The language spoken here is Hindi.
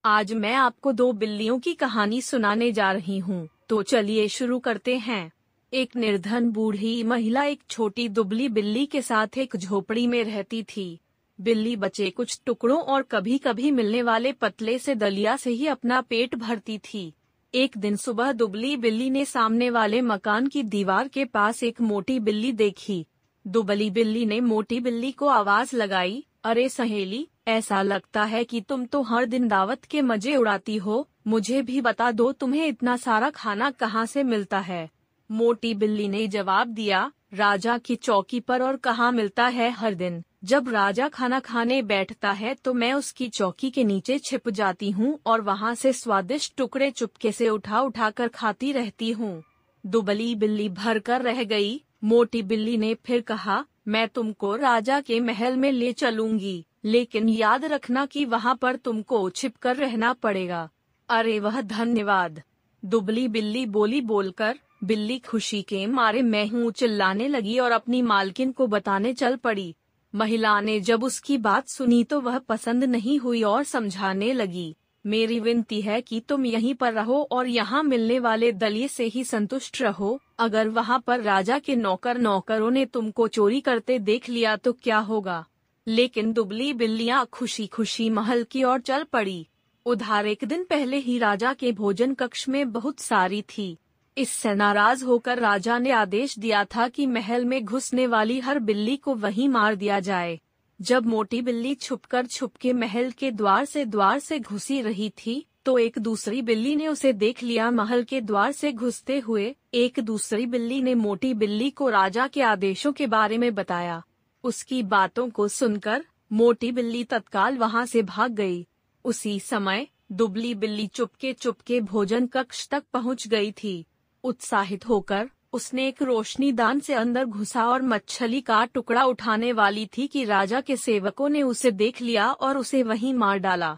आज मैं आपको दो बिल्लियों की कहानी सुनाने जा रही हूँ, तो चलिए शुरू करते हैं। एक निर्धन बूढ़ी महिला एक छोटी दुबली बिल्ली के साथ एक झोपड़ी में रहती थी। बिल्ली बचे कुछ टुकड़ों और कभी कभी मिलने वाले पतले से दलिया से ही अपना पेट भरती थी। एक दिन सुबह दुबली बिल्ली ने सामने वाले मकान की दीवार के पास एक मोटी बिल्ली देखी। दुबली बिल्ली ने मोटी बिल्ली को आवाज लगाई, अरे सहेली, ऐसा लगता है कि तुम तो हर दिन दावत के मजे उड़ाती हो, मुझे भी बता दो तुम्हें इतना सारा खाना कहाँ से मिलता है। मोटी बिल्ली ने जवाब दिया, राजा की चौकी पर और कहाँ मिलता है हर दिन। जब राजा खाना खाने बैठता है तो मैं उसकी चौकी के नीचे छिप जाती हूँ और वहाँ से स्वादिष्ट टुकड़े चुपके से उठा उठा कर खाती रहती हूँ। दुबली बिल्ली भर कर रह गई। मोटी बिल्ली ने फिर कहा, मैं तुमको राजा के महल में ले चलूंगी, लेकिन याद रखना कि वहाँ पर तुमको छिपकर रहना पड़ेगा। अरे वह धन्यवाद, दुबली बिल्ली बोली। बोलकर बिल्ली खुशी के मारे मैं हूँ चिल्लाने लगी और अपनी मालकिन को बताने चल पड़ी। महिला ने जब उसकी बात सुनी तो वह पसंद नहीं हुई और समझाने लगी, मेरी विनती है कि तुम यहीं पर रहो और यहाँ मिलने वाले दलिये से ही संतुष्ट रहो। अगर वहाँ पर राजा के नौकरों ने तुमको चोरी करते देख लिया तो क्या होगा। लेकिन दुबली बिल्लियाँ खुशी खुशी महल की ओर चल पड़ी। उधार एक दिन पहले ही राजा के भोजन कक्ष में बहुत सारी थी। इससे नाराज होकर राजा ने आदेश दिया था कि महल में घुसने वाली हर बिल्ली को वहीं मार दिया जाए। जब मोटी बिल्ली छुपके महल के द्वार से घुसी रही थी तो एक दूसरी बिल्ली ने उसे देख लिया। महल के द्वार से घुसते हुए एक दूसरी बिल्ली ने मोटी बिल्ली को राजा के आदेशों के बारे में बताया। उसकी बातों को सुनकर मोटी बिल्ली तत्काल वहां से भाग गई। उसी समय दुबली बिल्ली चुपके भोजन कक्ष तक पहुंच गई थी। उत्साहित होकर उसने एक रोशनीदान से अंदर घुसा और मछली का टुकड़ा उठाने वाली थी कि राजा के सेवकों ने उसे देख लिया और उसे वहीं मार डाला।